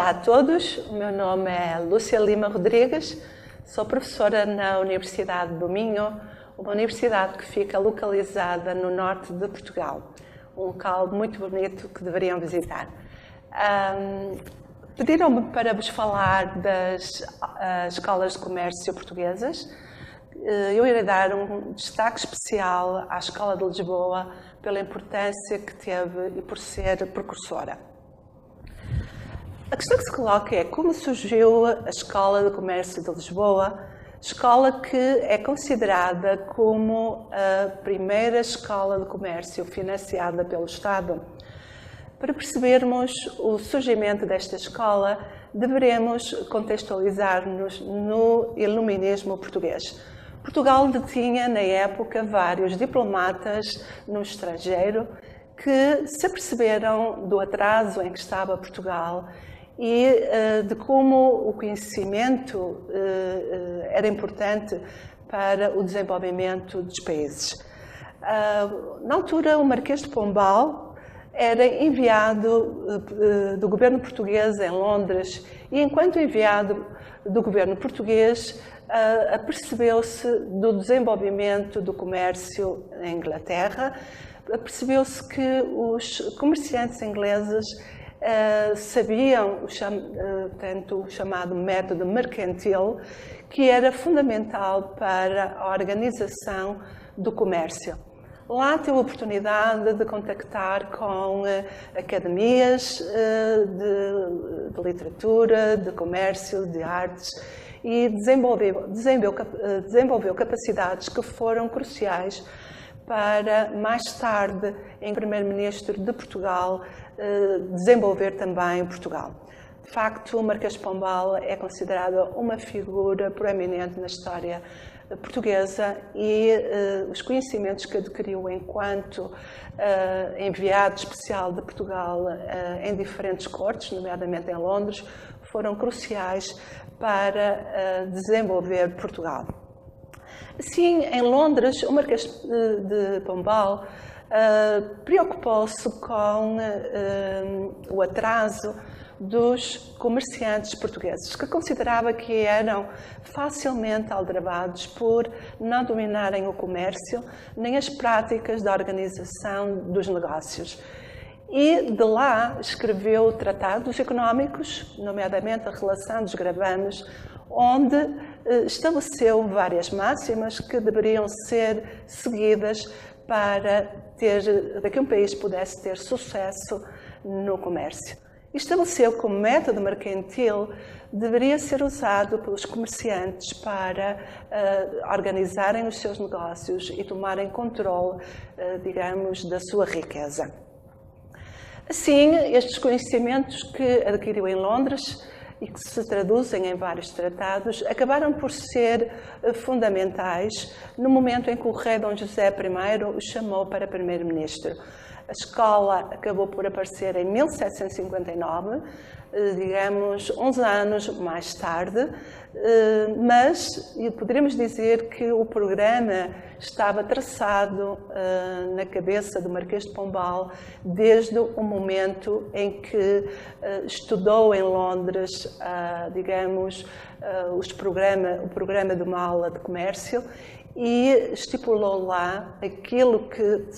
Olá a todos, o meu nome é Lúcia Lima Rodrigues, sou professora na Universidade do Minho, uma universidade que fica localizada no norte de Portugal, um local muito bonito que deveriam visitar. Pediram-me para vos falar das escolas de comércio portuguesas. Eu irei dar um destaque especial à Escola de Lisboa pela importância que teve e por ser precursora. A questão que se coloca é como surgiu a Escola de Comércio de Lisboa, escola que é considerada como a primeira escola de comércio financiada pelo Estado. Para percebermos o surgimento desta escola, deveremos contextualizar-nos no iluminismo português. Portugal detinha, na época, vários diplomatas no estrangeiro que se aperceberam do atraso em que estava Portugal e de como o conhecimento era importante para o desenvolvimento dos países. Na altura, o Marquês de Pombal era enviado do governo português em Londres e, enquanto enviado do governo português, apercebeu-se do desenvolvimento do comércio em Inglaterra, percebeu-se que os comerciantes ingleses sabiam o chamado método mercantil, que era fundamental para a organização do comércio. Lá teve a oportunidade de contactar com academias de literatura, de comércio, de artes e desenvolveu capacidades que foram cruciais para, mais tarde, em primeiro-ministro de Portugal, desenvolver também Portugal. De facto, o Marquês de Pombal é considerado uma figura proeminente na história portuguesa e os conhecimentos que adquiriu enquanto enviado especial de Portugal em diferentes cortes, nomeadamente em Londres, foram cruciais para desenvolver Portugal. Assim, em Londres, o Marquês de Pombal preocupou-se com o atraso dos comerciantes portugueses, que considerava que eram facilmente aldrabados por não dominarem o comércio nem as práticas da organização dos negócios. E de lá escreveu tratados económicos, nomeadamente a relação dos gravames, onde estabeleceu várias máximas que deveriam ser seguidas para que um país pudesse ter sucesso no comércio. Estabeleceu que o método mercantil deveria ser usado pelos comerciantes para organizarem os seus negócios e tomarem controle, digamos, da sua riqueza. Assim, estes conhecimentos que adquiriu em Londres e que se traduzem em vários tratados, acabaram por ser fundamentais no momento em que o rei Dom José I o chamou para primeiro-ministro. A escola acabou por aparecer em 1759, digamos, 11 anos mais tarde, mas poderíamos dizer que o programa estava traçado na cabeça do Marquês de Pombal desde o momento em que estudou em Londres, digamos, o programa de uma aula de comércio e estipulou lá aquilo que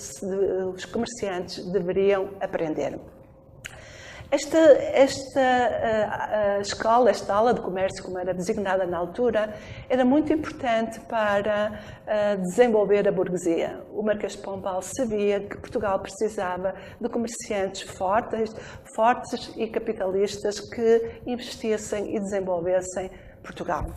os comerciantes deveriam aprender. Esta escola, esta aula de comércio, como era designada na altura, era muito importante para desenvolver a burguesia. O Marquês de Pombal sabia que Portugal precisava de comerciantes fortes e capitalistas que investissem e desenvolvessem Portugal.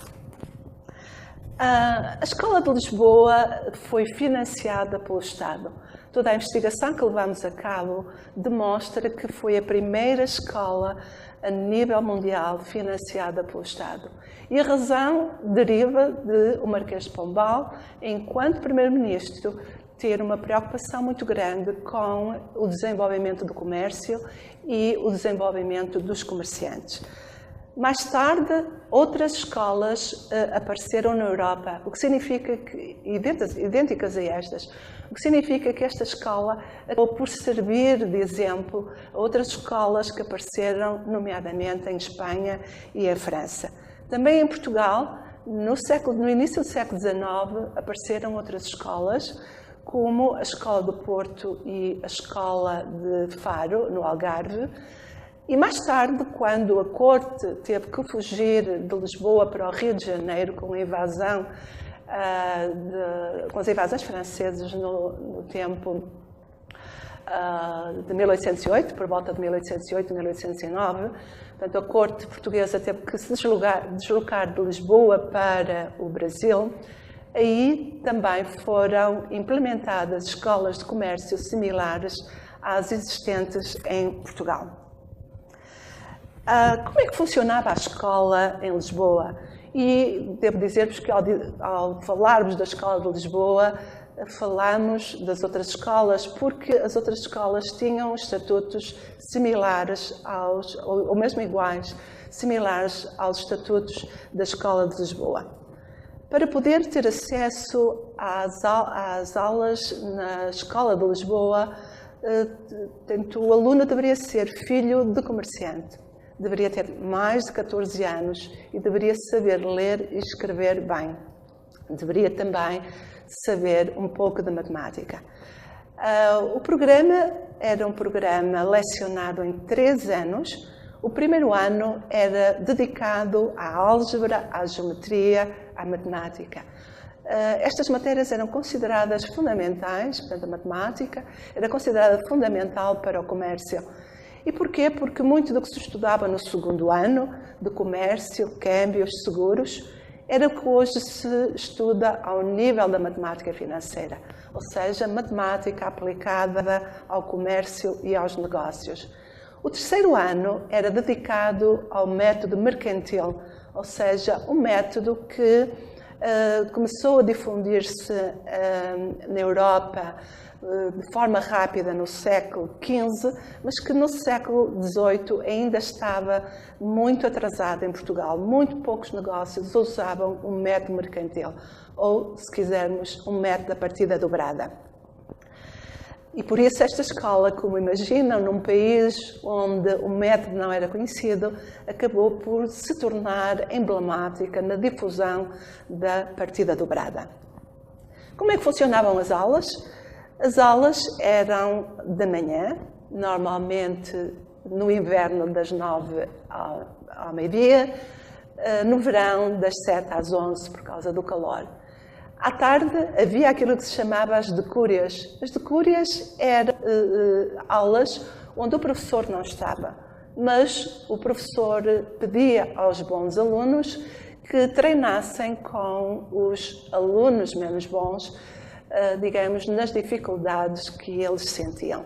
A Escola de Lisboa foi financiada pelo Estado. Toda a investigação que levamos a cabo demonstra que foi a primeira escola a nível mundial financiada pelo Estado. E a razão deriva de o Marquês de Pombal, enquanto primeiro-ministro, ter uma preocupação muito grande com o desenvolvimento do comércio e o desenvolvimento dos comerciantes. Mais tarde, outras escolas apareceram na Europa, o que significa que, idênticas a estas, o que significa que esta escola acabou por servir de exemplo a outras escolas que apareceram, nomeadamente em Espanha e em França. Também em Portugal, no início do século XIX, apareceram outras escolas, como a Escola do Porto e a Escola de Faro, no Algarve. E mais tarde, quando a corte teve que fugir de Lisboa para o Rio de Janeiro com a invasão, com as invasões francesas no tempo de 1808, por volta de 1808 e 1809, portanto, a corte portuguesa teve que se deslocar de Lisboa para o Brasil. Aí também foram implementadas escolas de comércio similares às existentes em Portugal. Como é que funcionava a escola em Lisboa? E devo dizer-vos que ao falarmos da escola de Lisboa, falamos das outras escolas, porque as outras escolas tinham estatutos similares ou mesmo iguais, similares aos estatutos da escola de Lisboa. Para poder ter acesso às aulas na escola de Lisboa, o aluno deveria ser filho de comerciante. Deveria ter mais de 14 anos e deveria saber ler e escrever bem. Deveria também saber um pouco de matemática. O programa era um programa lecionado em 3 anos. O primeiro ano era dedicado à álgebra, à geometria, à matemática. Estas matérias eram consideradas fundamentais, portanto, a matemática era considerada fundamental para o comércio. E porquê? Porque muito do que se estudava no segundo ano, de comércio, câmbios, seguros, era o que hoje se estuda ao nível da matemática financeira, ou seja, matemática aplicada ao comércio e aos negócios. O terceiro ano era dedicado ao método mercantil, ou seja, um método que começou a difundir-se na Europa de forma rápida no século XV, mas que no século XVIII ainda estava muito atrasado em Portugal. Muito poucos negócios usavam um método mercantil, ou, se quisermos, um método da partida dobrada. E por isso esta escola, como imaginam, num país onde o método não era conhecido, acabou por se tornar emblemática na difusão da partida dobrada. Como é que funcionavam as aulas? As aulas eram da manhã, normalmente no inverno das 9 ao meio-dia, no verão das 7 às 11 por causa do calor. À tarde havia aquilo que se chamava as decúrias. As decúrias eram aulas onde o professor não estava, mas o professor pedia aos bons alunos que treinassem com os alunos menos bons, digamos, nas dificuldades que eles sentiam.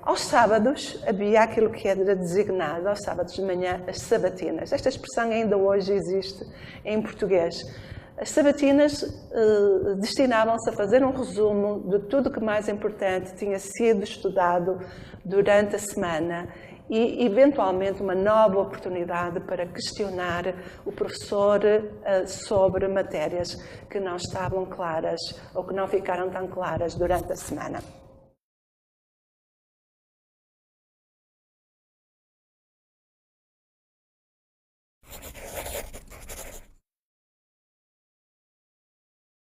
Aos sábados havia aquilo que era designado, aos sábados de manhã, as sabatinas. Esta expressão ainda hoje existe em português. As sabatinas destinavam-se a fazer um resumo de tudo o que mais importante tinha sido estudado durante a semana e, eventualmente, uma nova oportunidade para questionar o professor sobre matérias que não estavam claras ou que não ficaram tão claras durante a semana.